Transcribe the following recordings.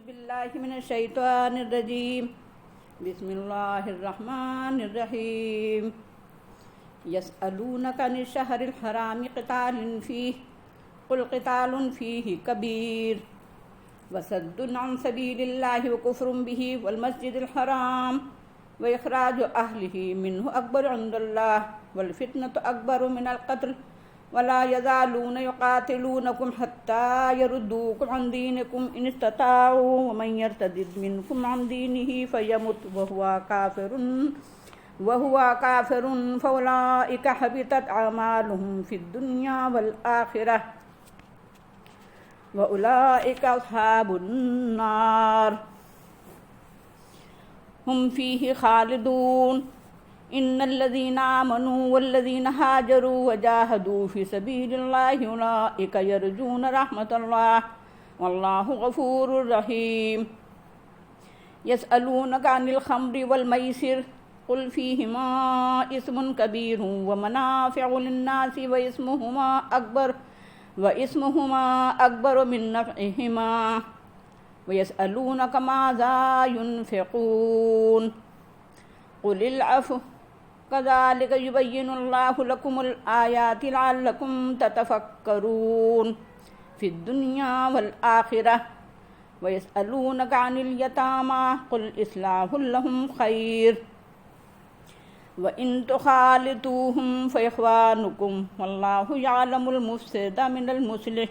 باللہ من الشیطان الرجیم بسم اللہ الرحمن الرحیم یسألونک عن الشہر الحرام قتال فیہ قل قتال فیہ کبیر وصد عن سبیل اللہ وکفر بہ والمسجد الحرام واخراج اہلہ منہ اکبر عند اللہ والفتنة اکبر من القتل ولا يزالون يقاتلونكم حتى يردوكم عن دينكم إن استطاعوا ومن يرتد منكم عن دينه فيمت وهو كافر فأولئك حبطت أعمالهم في الدنيا والآخرة وأولئك أصحاب النار هم فيه خالدون ان الذين آمنوا والذين هاجروا وجاهدوا في سبيل الله اولئك يرجون رحمة الله والله غفور رحيم يسألونك عن الخمر والميسر قل فيهما اسم كبير ومنافع للناس واسمهما أكبر من نفعهما ويسألونك ماذا ينفقون قل العفو كذلك يبين الله لكم الآيات لعلكم تتفكرون في الدنيا والآخرة ويسألونك عن اليتامى قل إصلاح لهم خير وإن تخالطوهم فإخوانكم والله يعلم المفسد من المصلح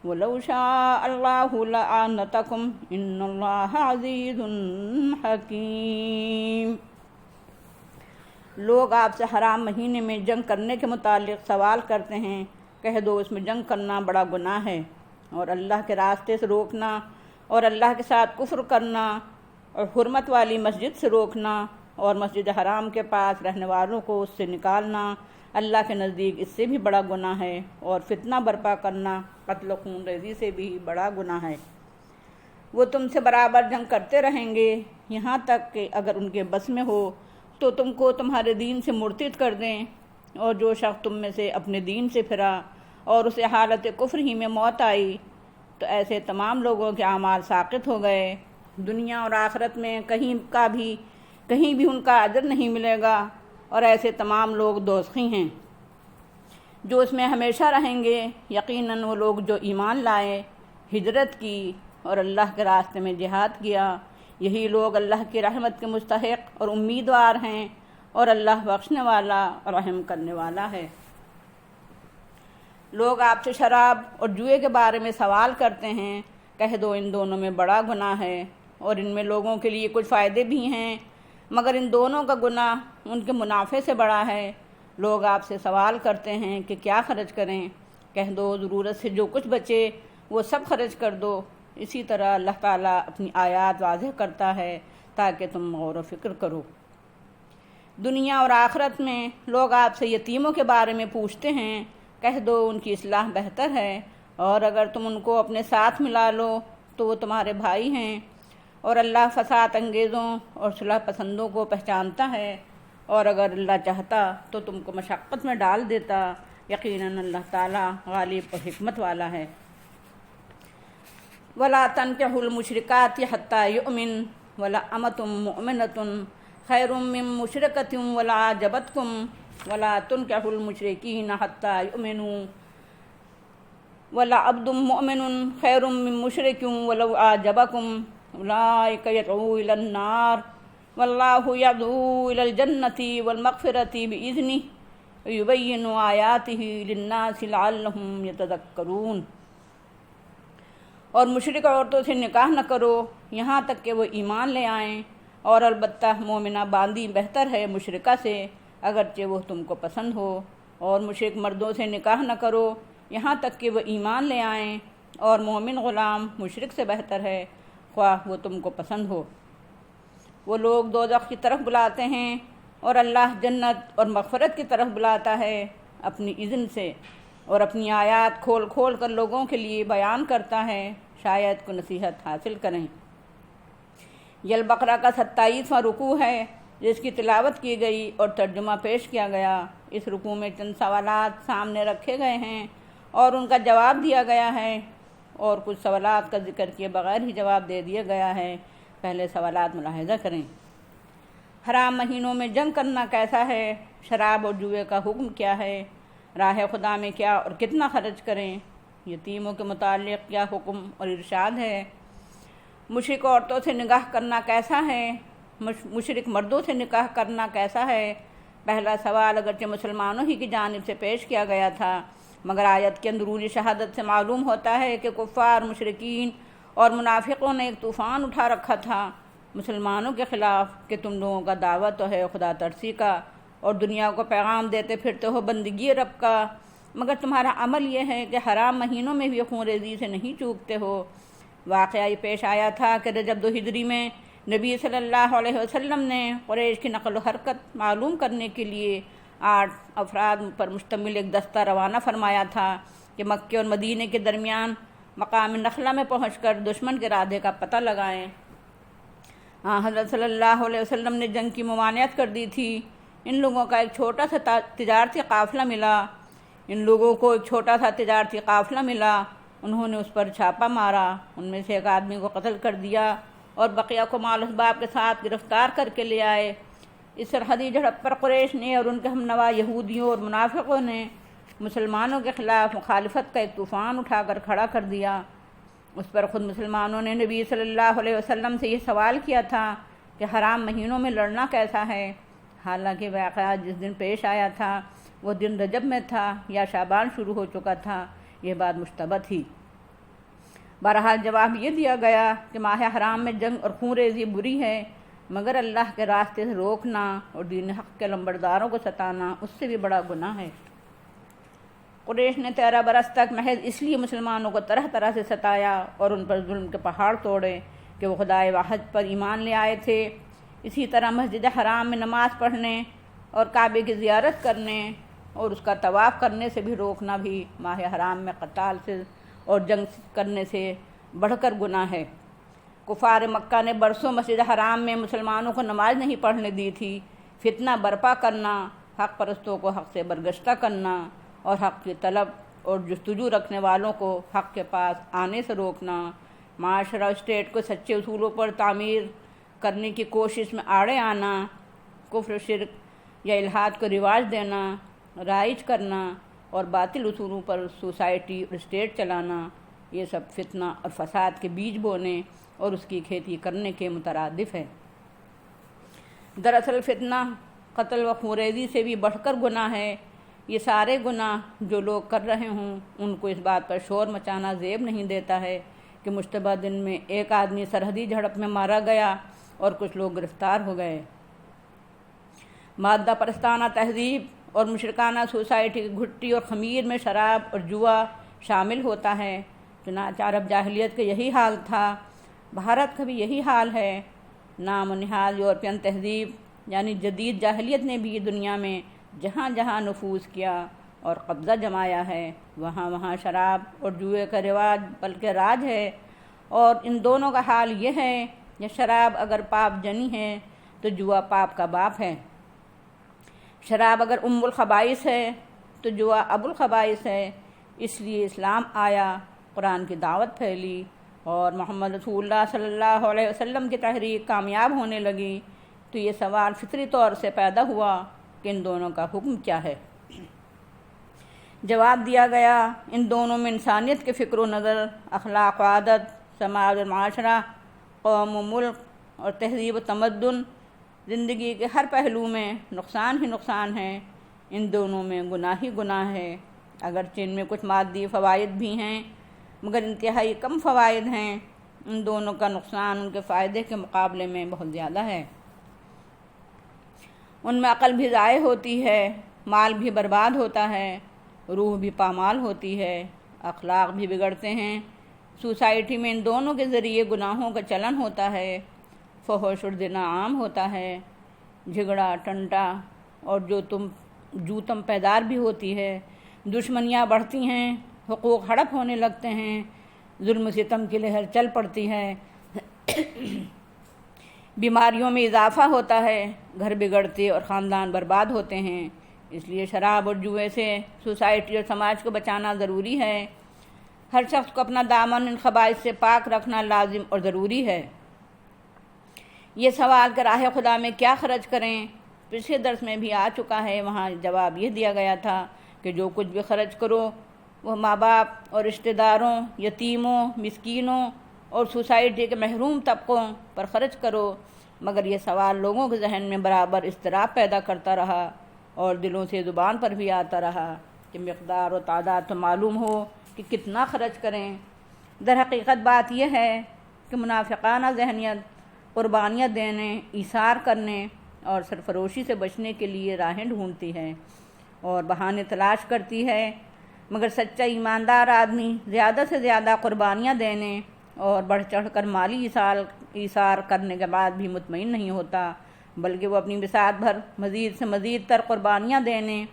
ولو شاء الله لأعنتكم إن الله عزيز حكيم۔ لوگ آپ سے حرام مہینے میں جنگ کرنے کے متعلق سوال کرتے ہیں، کہہ دو اس میں جنگ کرنا بڑا گناہ ہے، اور اللہ کے راستے سے روکنا اور اللہ کے ساتھ کفر کرنا اور حرمت والی مسجد سے روکنا اور مسجد حرام کے پاس رہنے والوں کو اس سے نکالنا اللہ کے نزدیک اس سے بھی بڑا گناہ ہے، اور فتنہ برپا کرنا قتل و خون ریزی سے بھی بڑا گناہ ہے۔ وہ تم سے برابر جنگ کرتے رہیں گے یہاں تک کہ اگر ان کے بس میں ہو تو تم کو تمہارے دین سے مرتد کر دیں، اور جو شخص تم میں سے اپنے دین سے پھرا اور اسے حالت کفر ہی میں موت آئی تو ایسے تمام لوگوں کے اعمال ساقط ہو گئے، دنیا اور آخرت میں کہیں بھی ان کا اجر نہیں ملے گا، اور ایسے تمام لوگ دوزخی ہیں جو اس میں ہمیشہ رہیں گے۔ یقیناً وہ لوگ جو ایمان لائے، ہجرت کی اور اللہ کے راستے میں جہاد کیا، یہی لوگ اللہ کی رحمت کے مستحق اور امیدوار ہیں، اور اللہ بخشنے والا اور رحم کرنے والا ہے۔ لوگ آپ سے شراب اور جوئے کے بارے میں سوال کرتے ہیں، کہہ دو ان دونوں میں بڑا گناہ ہے، اور ان میں لوگوں کے لیے کچھ فائدے بھی ہیں، مگر ان دونوں کا گناہ ان کے منافع سے بڑا ہے۔ لوگ آپ سے سوال کرتے ہیں کہ کیا خرچ کریں، کہہ دو ضرورت سے جو کچھ بچے وہ سب خرچ کر دو۔ اسی طرح اللہ تعالیٰ اپنی آیات واضح کرتا ہے تاکہ تم غور و فکر کرو۔ دنیا اور آخرت میں لوگ آپ سے یتیموں کے بارے میں پوچھتے ہیں، کہہ دو ان کی اصلاح بہتر ہے، اور اگر تم ان کو اپنے ساتھ ملا لو تو وہ تمہارے بھائی ہیں، اور اللہ فساد انگیزوں اور صلح پسندوں کو پہچانتا ہے، اور اگر اللہ چاہتا تو تم کو مشقت میں ڈال دیتا، یقیناً اللہ تعالیٰ غالب اور حکمت والا ہے۔ وَلَا تَنكِحُوا الْمُشْرِكَاتِ حَتَّى يُؤْمِنْ وَلَأَمَةٌ مُؤْمِنَةٌ خَيْرٌ مِّن مُّشْرِكَةٍ وَلَا عَجَبَتْكُمْ وَلَا تُنكِحُوا الْمُشْرِكِينَ حَتَّى يُؤْمِنُوا وَلَعَبْدٌ مُّؤْمِنٌ خَيْرٌ مِّن مُّشْرِكٍ وَلَوْ أَعْجَبَكُمْ أُولَٰئِكَ يَدْعُونَ إِلَى النَّارِ وَاللَّهُ يَدْعُو إِلَى الْجَنَّةِ وَالْمَغْفِرَةِ بِإِذْنِهِ وَيُبَيِّنُ آيَاتِهِ لِلنَّاسِ لَعَلَّهُمْ يَتَذَكَّرُونَ۔ اور مشرک عورتوں سے نکاح نہ کرو یہاں تک کہ وہ ایمان لے آئیں، اور البتہ مومنہ باندی بہتر ہے مشرکہ سے اگرچہ وہ تم کو پسند ہو، اور مشرک مردوں سے نکاح نہ کرو یہاں تک کہ وہ ایمان لے آئیں، اور مومن غلام مشرک سے بہتر ہے خواہ وہ تم کو پسند ہو۔ وہ لوگ دوزخ کی طرف بلاتے ہیں، اور اللہ جنت اور مغفرت کی طرف بلاتا ہے اپنی اذن سے، اور اپنی آیات کھول کھول کر لوگوں کے لیے بیان کرتا ہے، شاید کو نصیحت حاصل کریں۔ یہ البقرہ کا 27واں رکوع ہے جس کی تلاوت کی گئی اور ترجمہ پیش کیا گیا۔ اس رکوع میں چند سوالات سامنے رکھے گئے ہیں اور ان کا جواب دیا گیا ہے، اور کچھ سوالات کا ذکر کیے بغیر ہی جواب دے دیا گیا ہے۔ پہلے سوالات ملاحظہ کریں۔ حرام مہینوں میں جنگ کرنا کیسا ہے؟ شراب اور جوئے کا حکم کیا ہے؟ راہ خدا میں کیا اور کتنا خرچ کریں؟ یتیموں کے متعلق کیا حکم اور ارشاد ہے؟ مشرک عورتوں سے نکاح کرنا کیسا ہے؟ مشرک مردوں سے نکاح کرنا کیسا ہے؟ پہلا سوال اگرچہ مسلمانوں ہی کی جانب سے پیش کیا گیا تھا، مگر آیت کے اندرونی شہادت سے معلوم ہوتا ہے کہ کفار، مشرکین اور منافقوں نے ایک طوفان اٹھا رکھا تھا مسلمانوں کے خلاف کہ تم لوگوں کا دعوت تو ہے خدا ترسی کا اور دنیا کو پیغام دیتے پھرتے ہو بندگی رب کا، مگر تمہارا عمل یہ ہے کہ حرام مہینوں میں بھی خون ریزی سے نہیں چوکتے ہو۔ واقعہ یہ پیش آیا تھا کہ رجب 2 ہجری میں نبی صلی اللہ علیہ وسلم نے قریش کی نقل و حرکت معلوم کرنے کے لیے 8 افراد پر مشتمل ایک دستہ روانہ فرمایا تھا کہ مکے اور مدینے کے درمیان مقام نخلہ میں پہنچ کر دشمن کے ارادے کا پتہ لگائیں۔ حضرت صلی اللہ علیہ وسلم نے جنگ کی ممانعت کر دی تھی۔ ان لوگوں کا ایک چھوٹا سا تجارتی قافلہ ملا انہوں نے اس پر چھاپا مارا، ان میں سے ایک آدمی کو قتل کر دیا اور بقیہ کو مال اسباب کے ساتھ گرفتار کر کے لے آئے۔ اس سرحدی جھڑپ پر قریش نے اور ان کے ہم نوا یہودیوں اور منافقوں نے مسلمانوں کے خلاف مخالفت کا ایک طوفان اٹھا کر کھڑا کر دیا۔ اس پر خود مسلمانوں نے نبی صلی اللہ علیہ وسلم سے یہ سوال کیا تھا کہ حرام مہینوں میں لڑنا کیسا ہے؟ حالانکہ واقعہ جس دن پیش آیا تھا وہ دن رجب میں تھا یا شعبان شروع ہو چکا تھا، یہ بات مشتبہ تھی۔ بہرحال جواب یہ دیا گیا کہ ماہ حرام میں جنگ اور خون ریزی بری ہے، مگر اللہ کے راستے سے روکنا اور دین حق کے لمبرداروں کو ستانا اس سے بھی بڑا گناہ ہے۔ قریش نے 13 برس تک محض اس لیے مسلمانوں کو طرح طرح سے ستایا اور ان پر ظلم کے پہاڑ توڑے کہ وہ خدائے واحد پر ایمان لے آئے تھے۔ اسی طرح مسجد حرام میں نماز پڑھنے اور کعبے کی زیارت کرنے اور اس کا طواف کرنے سے بھی روکنا بھی ماہ حرام میں قتال سے اور جنگ کرنے سے بڑھ کر گناہ ہے۔ کفار مکہ نے برسوں مسجد حرام میں مسلمانوں کو نماز نہیں پڑھنے دی تھی۔ فتنہ برپا کرنا، حق پرستوں کو حق سے برگشتہ کرنا اور حق کی طلب اور جستجو رکھنے والوں کو حق کے پاس آنے سے روکنا، معاشرہ اسٹیٹ کو سچے اصولوں پر تعمیر کرنے کی کوشش میں آڑے آنا، کفر، شرک یا الحاد کو رواج دینا، رائج کرنا اور باطل اصولوں پر سوسائٹی اور اسٹیٹ چلانا، یہ سب فتنہ اور فساد کے بیج بونے اور اس کی کھیتی کرنے کے مترادف ہے۔ دراصل فتنہ، قتل و خونریزی سے بھی بڑھ کر گناہ ہے۔ یہ سارے گناہ جو لوگ کر رہے ہوں ان کو اس بات پر شور مچانا زیب نہیں دیتا ہے کہ مشتبہ دن میں ایک آدمی سرحدی جھڑپ میں مارا گیا اور کچھ لوگ گرفتار ہو گئے۔ مادہ پرستانہ تہذیب اور مشرکانہ سوسائٹی کی گھٹی اور خمیر میں شراب اور جوا شامل ہوتا ہے۔ چنانچہ عرب جاہلیت کا یہی حال تھا، بھارت کا بھی یہی حال ہے۔ نام و نہاد یورپین تہذیب یعنی جدید جاہلیت نے بھی دنیا میں جہاں جہاں نفوذ کیا اور قبضہ جمایا ہے، وہاں وہاں شراب اور جوئے کا رواج بلکہ راج ہے۔ اور ان دونوں کا حال یہ ہے کہ شراب اگر پاپ جنی ہے تو جوا پاپ کا باپ ہے، شراب اگر ام الخبائث ہے تو جوا ابو الخبائث ہے۔ اس لیے اسلام آیا، قرآن کی دعوت پھیلی اور محمد رسول اللہ صلی اللہ علیہ وسلم کی تحریک کامیاب ہونے لگی، تو یہ سوال فطری طور سے پیدا ہوا کہ ان دونوں کا حکم کیا ہے؟ جواب دیا گیا، ان دونوں میں انسانیت کے فکر و نظر، اخلاق و عادت، سماج اور معاشرہ، قوم و ملک اور تہذیب و تمدن، زندگی کے ہر پہلو میں نقصان ہی نقصان ہے۔ ان دونوں میں گناہ ہی گناہ ہے، اگرچہ ان میں کچھ مادی فوائد بھی ہیں مگر انتہائی کم فوائد ہیں۔ ان دونوں کا نقصان ان کے فائدے کے مقابلے میں بہت زیادہ ہے۔ ان میں عقل بھی ضائع ہوتی ہے، مال بھی برباد ہوتا ہے، روح بھی پامال ہوتی ہے، اخلاق بھی بگڑتے ہیں۔ سوسائٹی میں ان دونوں کے ذریعے گناہوں کا چلن ہوتا ہے، فحش اور زنا عام ہوتا ہے، جھگڑا، ٹنٹا اور جو تم پیدار بھی ہوتی ہے، دشمنیاں بڑھتی ہیں، حقوق ہڑپ ہونے لگتے ہیں، ظلم و ستم کی لہر چل پڑتی ہے، بیماریوں میں اضافہ ہوتا ہے، گھر بگڑتے اور خاندان برباد ہوتے ہیں۔ اس لیے شراب اور جوئے سے سوسائٹی اور سماج کو بچانا ضروری ہے۔ ہر شخص کو اپنا دامن ان خبائث سے پاک رکھنا لازم اور ضروری ہے۔ یہ سوال کہ راہ خدا میں کیا خرچ کریں پچھلے درس میں بھی آ چکا ہے، وہاں جواب یہ دیا گیا تھا کہ جو کچھ بھی خرچ کرو وہ ماں باپ اور رشتہ داروں، یتیموں، مسکینوں اور سوسائٹی کے محروم طبقوں پر خرچ کرو، مگر یہ سوال لوگوں کے ذہن میں برابر اضطراب پیدا کرتا رہا اور دلوں سے زبان پر بھی آتا رہا کہ مقدار و تعداد تو معلوم ہو کہ کتنا خرچ کریں۔ در حقیقت بات یہ ہے کہ منافقانہ ذہنیت قربانیاں دینے، ایثار کرنے اور سرفروشی سے بچنے کے لیے راہیں ڈھونڈتی ہے اور بہانے تلاش کرتی ہے، مگر سچا ایماندار آدمی زیادہ سے زیادہ قربانیاں دینے اور بڑھ چڑھ کر مالی ایثار کرنے کے بعد بھی مطمئن نہیں ہوتا، بلکہ وہ اپنی بساط بھر مزید سے مزید تر قربانیاں دینے،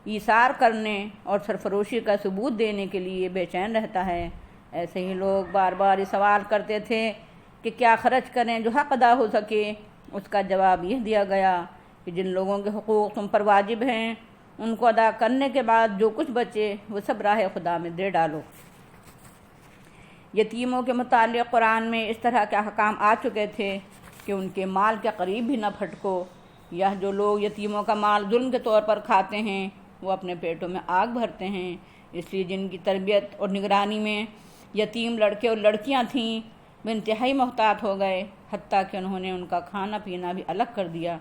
ایثار کرنے اور سرفروشی کا ثبوت دینے کے لیے بے چین رہتا ہے۔ ایسے ہی لوگ بار بار یہ سوال کرتے تھے کہ کیا خرچ کریں جو حق ادا ہو سکے۔ اس کا جواب یہ دیا گیا کہ جن لوگوں کے حقوق تم پر واجب ہیں ان کو ادا کرنے کے بعد جو کچھ بچے وہ سب راہ خدا میں دے ڈالو۔ یتیموں کے متعلق قرآن میں اس طرح کے احکام آ چکے تھے کہ ان کے مال کے قریب بھی نہ پھٹکو، یا جو لوگ یتیموں کا مال ظلم کے طور پر کھاتے ہیں وہ اپنے پیٹوں میں آگ بھرتے ہیں۔ اس لیے جن کی تربیت اور نگرانی میں یتیم لڑکے اور لڑکیاں تھیں وہ انتہائی محتاط ہو گئے، حتیٰ کہ انہوں نے ان کا کھانا پینا بھی الگ کر دیا،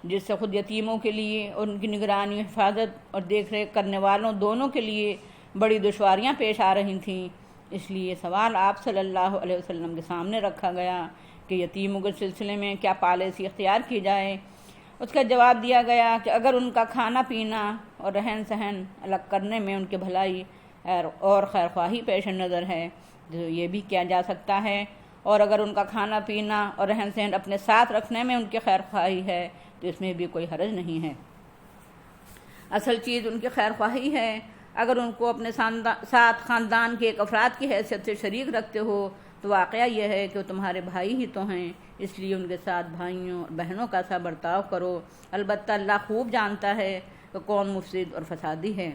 جس سے خود یتیموں کے لیے اور ان کی نگرانی، حفاظت اور دیکھ ریکھ کرنے والوں دونوں کے لیے بڑی دشواریاں پیش آ رہی تھیں۔ اس لیے یہ سوال آپ صلی اللہ علیہ وسلم کے سامنے رکھا گیا کہ یتیموں کے سلسلے میں کیا پالیسی اختیار کی جائے۔ اس کا جواب دیا گیا کہ اگر ان کا کھانا پینا اور رہن سہن الگ کرنے میں ان کی بھلائی اور خیرخواہی پیش نظر ہے تو یہ بھی کیا جا سکتا ہے، اور اگر ان کا کھانا پینا اور رہن سہن اپنے ساتھ رکھنے میں ان کی خیرخواہی ہے تو اس میں بھی کوئی حرج نہیں ہے۔ اصل چیز ان کی خیرخواہی ہے۔ اگر ان کو اپنے ساتھ خاندان کے ایک افراد کی حیثیت سے شریک رکھتے ہو تو واقعہ یہ ہے کہ وہ تمہارے بھائی ہی تو ہیں، اس لیے ان کے ساتھ بھائیوں اور بہنوں کا سا برتاؤ کرو۔ البتہ اللہ خوب جانتا ہے کہ کون مفسد اور فسادی ہے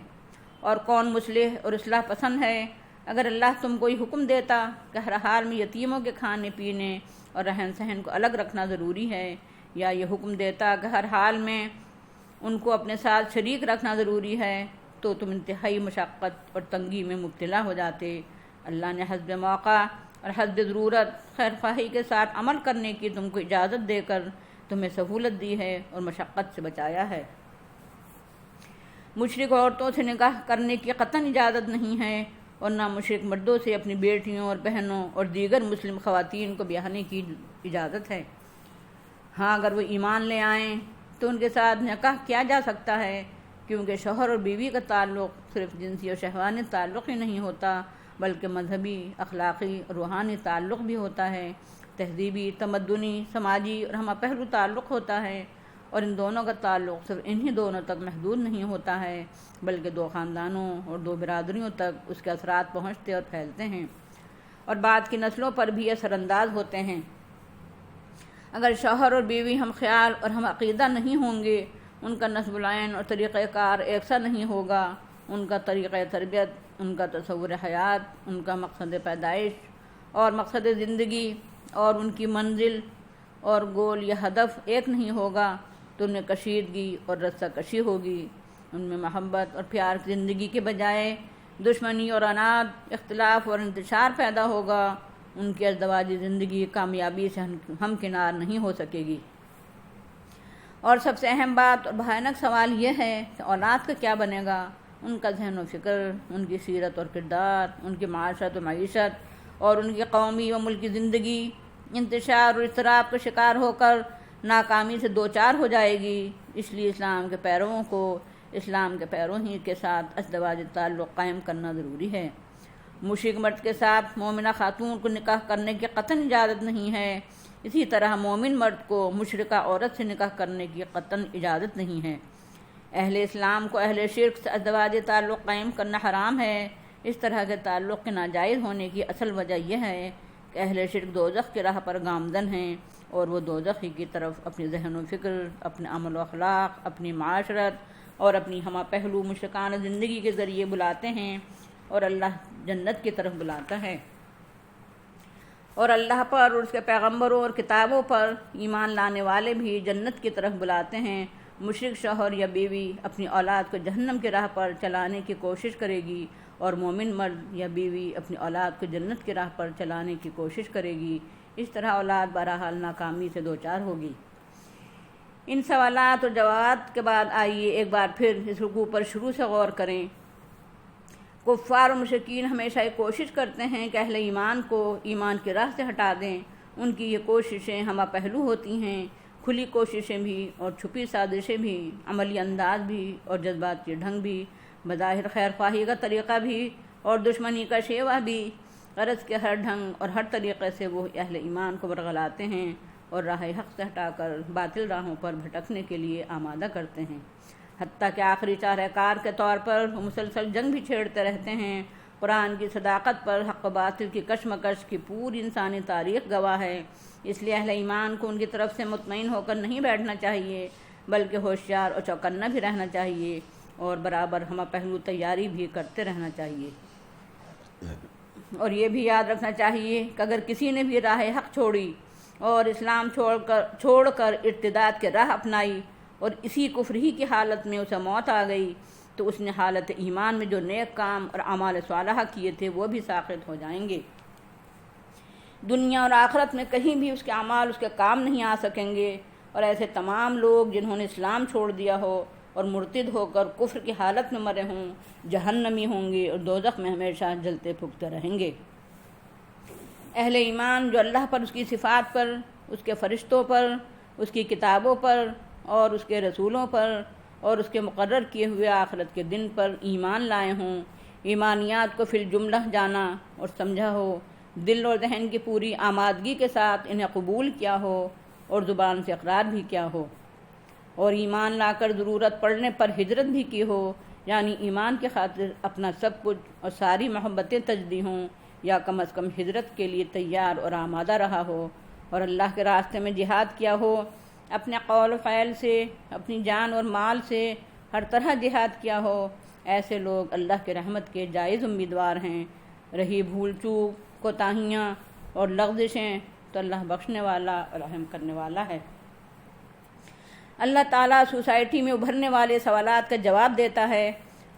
اور کون مصلح اور اصلاح پسند ہے۔ اگر اللہ تم کو یہ حکم دیتا کہ ہر حال میں یتیموں کے کھانے پینے اور رہن سہن کو الگ رکھنا ضروری ہے، یا یہ حکم دیتا کہ ہر حال میں ان کو اپنے ساتھ شریک رکھنا ضروری ہے، تو تم انتہائی مشقت اور تنگی میں مبتلا ہو جاتے۔ اللہ نے حسب موقع اور حسب ضرورت خیرخواہی کے ساتھ عمل کرنے کی تم کو اجازت دے کر تمہیں سہولت دی ہے اور مشقت سے بچایا ہے۔ مشرک عورتوں سے نکاح کرنے کی قطعاً اجازت نہیں ہے، اور نہ مشرک مردوں سے اپنی بیٹیوں اور بہنوں اور دیگر مسلم خواتین کو بیاہنے کی اجازت ہے۔ ہاں اگر وہ ایمان لے آئیں تو ان کے ساتھ نکاح کیا جا سکتا ہے، کیونکہ شوہر اور بیوی کا تعلق صرف جنسی اور شہوانی تعلق ہی نہیں ہوتا بلکہ مذہبی، اخلاقی اور روحانی تعلق بھی ہوتا ہے، تہذیبی، تمدنی، سماجی اور ہمہ پہلو تعلق ہوتا ہے، اور ان دونوں کا تعلق صرف انہی دونوں تک محدود نہیں ہوتا ہے بلکہ دو خاندانوں اور دو برادریوں تک اس کے اثرات پہنچتے اور پھیلتے ہیں اور بعد کی نسلوں پر بھی اثر انداز ہوتے ہیں۔ اگر شوہر اور بیوی ہم خیال اور ہم عقیدہ نہیں ہوں گے، ان کا نسب العین اور طریقہ کار یکساں نہیں ہوگا، ان کا طریقہ تربیت، ان کا تصور حیات، ان کا مقصد پیدائش اور مقصد زندگی اور ان کی منزل اور گول یا ہدف ایک نہیں ہوگا، تو ان میں کشیدگی اور رسہ کشی ہوگی، ان میں محبت اور پیار کی زندگی کے بجائے دشمنی اور عناد، اختلاف اور انتشار پیدا ہوگا، ان کی ازدواجی زندگی کامیابی سے ہمکنار نہیں ہو سکے گی۔ اور سب سے اہم بات اور بھیانک سوال یہ ہے کہ اولاد کا کیا بنے گا، ان کا ذہن و فکر، ان کی سیرت اور کردار، ان کی معاشرت و معیشت اور ان کی قومی و ملکی زندگی انتشار اور اضطراب کا شکار ہو کر ناکامی سے دوچار ہو جائے گی۔ اس لیے اسلام کے پیرووں کو اسلام کے پیروں ہی کے ساتھ ازدواجی تعلق قائم کرنا ضروری ہے۔ مشرک مرد کے ساتھ مومنہ خاتون کو نکاح کرنے کی قطعاً اجازت نہیں ہے، اسی طرح مومن مرد کو مشرکہ عورت سے نکاح کرنے کی قطعاً اجازت نہیں ہے۔ اہل اسلام کو اہل شرک سے ازدواجی تعلق قائم کرنا حرام ہے۔ اس طرح کے تعلق کے ناجائز ہونے کی اصل وجہ یہ ہے کہ اہل شرک دوزخ کی راہ پر گامزن ہیں، اور وہ دوزخ ہی کی طرف اپنی ذہن و فکر، اپنے عمل و اخلاق، اپنی معاشرت اور اپنی ہمہ پہلو مشرکانہ زندگی کے ذریعے بلاتے ہیں۔ اور اللہ جنت کی طرف بلاتا ہے۔ اور اللہ پر اور اس کے پیغمبروں اور کتابوں پر ایمان لانے والے بھی جنت کی طرف بلاتے ہیں۔ مشرک شوہر یا بیوی اپنی اولاد کو جہنم کی راہ پر چلانے کی کوشش کرے گی، اور مومن مرد یا بیوی اپنی اولاد کو جنت کی راہ پر چلانے کی کوشش کرے گی۔ اس طرح اولاد بہرحال ناکامی سے دوچار ہوگی۔ ان سوالات اور جوابات کے بعد آئیے ایک بار پھر اس رکوع پر شروع سے غور کریں۔ کفار و مشرکین ہمیشہ یہ کوشش کرتے ہیں کہ اہل ایمان کو ایمان کی راہ سے ہٹا دیں۔ ان کی یہ کوششیں ہمہ پہلو ہوتی ہیں، کھلی کوششیں بھی اور چھپی سازشیں بھی، عملی انداز بھی اور جذبات کے ڈھنگ بھی، بظاہر خیر خواہی کا طریقہ بھی اور دشمنی کا شیوہ بھی۔ غرض کے ہر ڈھنگ اور ہر طریقے سے وہ اہل ایمان کو ورغلاتے ہیں اور راہ حق سے ہٹا کر باطل راہوں پر بھٹکنے کے لیے آمادہ کرتے ہیں۔ حتیٰ کہ آخری چارہ کار کے طور پر وہ مسلسل جنگ بھی چھیڑتے رہتے ہیں۔ قرآن کی صداقت پر حق و باطل کی کشمکش کی پوری انسانی تاریخ گواہ ہے۔ اس لیے اہل ایمان کو ان کی طرف سے مطمئن ہو کر نہیں بیٹھنا چاہیے، بلکہ ہوشیار اور چوکنا بھی رہنا چاہیے اور برابر ہمہ پہلو تیاری بھی کرتے رہنا چاہیے۔ اور یہ بھی یاد رکھنا چاہیے کہ اگر کسی نے بھی راہ حق چھوڑی اور اسلام چھوڑ کر ارتداد کی راہ اپنائی اور اسی کفر ہی کی حالت میں اسے موت آ گئی، تو اس نے حالت ایمان میں جو نیک کام اور اعمال صالحہ کیے تھے وہ بھی ساقط ہو جائیں گے۔ دنیا اور آخرت میں کہیں بھی اس کے اعمال اس کے کام نہیں آ سکیں گے، اور ایسے تمام لوگ جنہوں نے اسلام چھوڑ دیا ہو اور مرتد ہو کر کفر کی حالت میں مرے ہوں، جہنمی ہوں گے اور دوزخ میں ہمیشہ جلتے پھکتے رہیں گے۔ اہل ایمان جو اللہ پر، اس کی صفات پر، اس کے فرشتوں پر، اس کی کتابوں پر اور اس کے رسولوں پر اور اس کے مقرر کیے ہوئے آخرت کے دن پر ایمان لائے ہوں، ایمانیات کو فی الجملہ جانا اور سمجھا ہو، دل اور ذہن کی پوری آمادگی کے ساتھ انہیں قبول کیا ہو اور زبان سے اقرار بھی کیا ہو، اور ایمان لا کر ضرورت پڑنے پر ہجرت بھی کی ہو، یعنی ایمان کی خاطر اپنا سب کچھ اور ساری محبتیں تج دی ہوں، یا کم از کم ہجرت کے لیے تیار اور آمادہ رہا ہو، اور اللہ کے راستے میں جہاد کیا ہو، اپنے قول و فعل سے، اپنی جان اور مال سے ہر طرح جہاد کیا ہو۔ ایسے لوگ اللہ کی رحمت کے جائز امیدوار ہیں۔ رہی بھول چوک، کوتاہیاں اور لغزشیں تو اللہ بخشنے والا اور رحم کرنے والا ہے۔ اللہ تعالیٰ سوسائٹی میں ابھرنے والے سوالات کا جواب دیتا ہے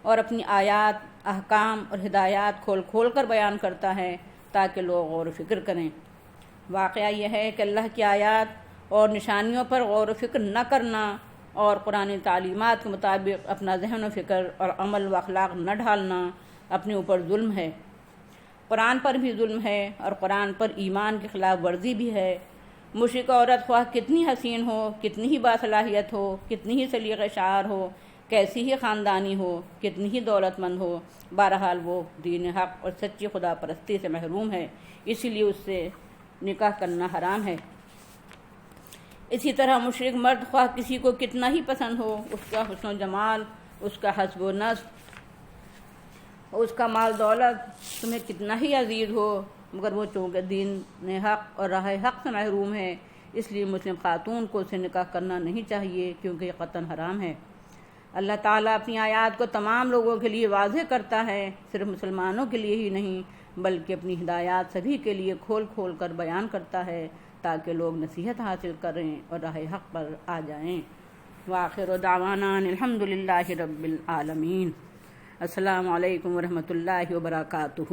اور اپنی آیات، احکام اور ہدایات کھول کھول کر بیان کرتا ہے تاکہ لوگ غور و فکر کریں۔ واقعہ یہ ہے کہ اللہ کی آیات اور نشانیوں پر غور و فکر نہ کرنا اور قرآن تعلیمات کے مطابق اپنا ذہن و فکر اور عمل و اخلاق نہ ڈھالنا اپنے اوپر ظلم ہے۔ قرآن پر بھی ظلم ہے اور قرآن پر ایمان کی خلاف ورزی بھی ہے۔ مشرک عورت خواہ کتنی حسین ہو، کتنی ہی باصلاحیت ہو، کتنی ہی سلیقہ شعار ہو، کیسی ہی خاندانی ہو، کتنی ہی دولت مند ہو، بہرحال وہ دین حق اور سچی خدا پرستی سے محروم ہے، اسی لیے اس سے نکاح کرنا حرام ہے۔ اسی طرح مشرک مرد خواہ کسی کو کتنا ہی پسند ہو، اس کا حسن و جمال، اس کا حسب و نسب، اس کا مال دولت تمہیں کتنا ہی عزیز ہو، مگر وہ چونکہ دین حق اور راہ حق سے محروم ہے، اس لیے مسلم خاتون کو اسے نکاح کرنا نہیں چاہیے، کیونکہ یہ قطعاً حرام ہے۔ اللہ تعالیٰ اپنی آیات کو تمام لوگوں کے لیے واضح کرتا ہے، صرف مسلمانوں کے لیے ہی نہیں بلکہ اپنی ہدایات سبھی کے لیے کھول کھول کر بیان کرتا ہے تاکہ لوگ نصیحت حاصل کریں اور راہ حق پر آ جائیں۔ وآخر دعوانا الحمد للہ رب العالمین۔ السلام علیکم ورحمۃ اللہ وبرکاتہ۔